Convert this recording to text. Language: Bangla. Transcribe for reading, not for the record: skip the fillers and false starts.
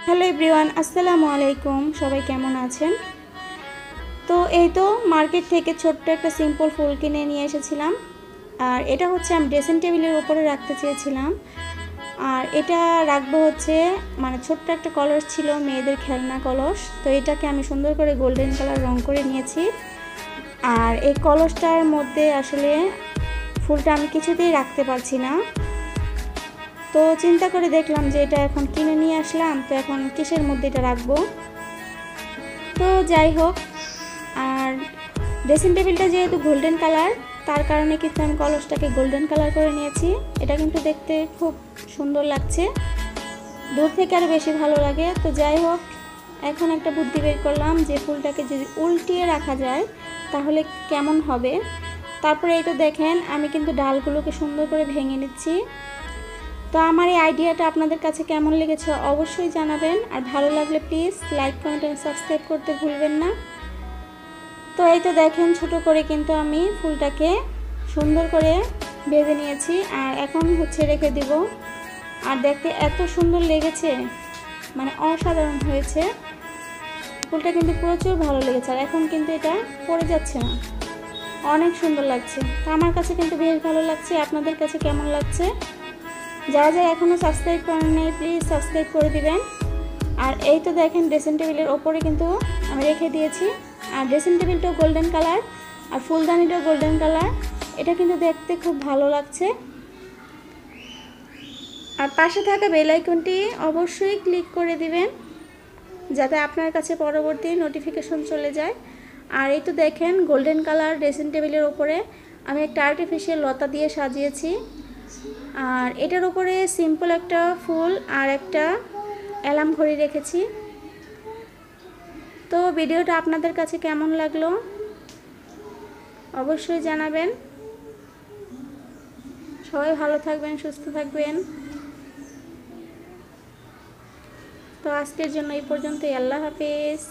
হ্যালো এভরিওয়ান, আসসালামু আলাইকুম। সবাই কেমন আছেন? তো এই তো মার্কেট থেকে ছোট্ট একটা সিম্পল ফুল কিনে নিয়ে এসেছিলাম। আর এটা হচ্ছে আমি ড্রেসিং টেবিলের উপরে রাখতে চেয়েছিলাম। আর এটা রাখবো হচ্ছে মানে ছোট্ট একটা কলস ছিল, মেয়েদের খেলনা কলস। তো এটাকে আমি সুন্দর করে গোল্ডেন কালার রং করে নিয়েছি। আর এই কলসটার মধ্যে আসলে ফুলটা আমি কিছুতেই রাখতে পারছি না। তো চিন্তা করে দেখলাম যে এটা এখন কিনে নিয়ে আসলাম, তো এখন কিসের মধ্যে এটা রাখবো। তো যাই হোক, আর ড্রেসিং টেবিলটা যেহেতু গোল্ডেন কালার, তার কারণে কিন্তু আমি কলসটাকে গোল্ডেন কালার করে নিয়েছি। এটা কিন্তু দেখতে খুব সুন্দর লাগছে, দূর থেকে আরও বেশি ভালো লাগে। তো যাই হোক, এখন একটা বুদ্ধি বের করলাম যে ফুলটাকে যদি উল্টিয়ে রাখা যায় তাহলে কেমন হবে। তারপরে এই তো দেখেন, আমি কিন্তু ডালগুলোকে সুন্দর করে ভেঙে নিচ্ছি। তো আমার এই আইডিয়াটা আপনাদের কাছে কেমন লেগেছে অবশ্যই জানাবেন। আর ভালো লাগলে প্লিজ লাইক, কমেন্ট এবং সাবস্ক্রাইব করতে ভুলবেন না। তো এই তো দেখেন, ছোট করে কিন্তু আমি ফুলটাকে সুন্দর করে বেঁধে নিয়েছি। আর এখন হচ্ছে রেখে দিব। আর দেখতে এত সুন্দর লেগেছে, মানে অসাধারণ হয়েছে। ফুলটা কিন্তু প্রচুর ভালো লেগেছে। আর এখন কিন্তু এটা পড়ে যাচ্ছে না, অনেক সুন্দর লাগছে। তো আমার কাছে কিন্তু বেশ ভালো লাগছে। আপনাদের কাছে কেমন লাগছে? যারা যারা এখনও সাবস্ক্রাইব করেন নাই প্লিজ সাবস্ক্রাইব করে দিবেন। আর এই তো দেখেন, ড্রেসিং টেবিলের ওপরে কিন্তু আমি রেখে দিয়েছি। আর ড্রেসিং টেবিলটাও গোল্ডেন কালার, আর ফুলদানিটাও গোল্ডেন কালার। এটা কিন্তু দেখতে খুব ভালো লাগছে। আর পাশে থাকা বেল আইকনটি অবশ্যই ক্লিক করে দিবেন যাতে আপনার কাছে পরবর্তী নোটিফিকেশন চলে যায়। আর এই তো দেখেন, গোল্ডেন কালার ড্রেসিং টেবিলের ওপরে আমি একটা আর্টিফিশিয়াল লতা দিয়ে সাজিয়েছি। আর এটার উপরে সিম্পল একটা ফুল আর একটা অ্যালার্ম ঘড়ি রেখেছি। তো ভিডিওটা আপনাদের কাছে কেমন লাগলো অবশ্যই জানাবেন। সবাই ভালো থাকবেন, সুস্থ থাকবেন। তো আজকের জন্য এই পর্যন্তই। আল্লাহ হাফেজ।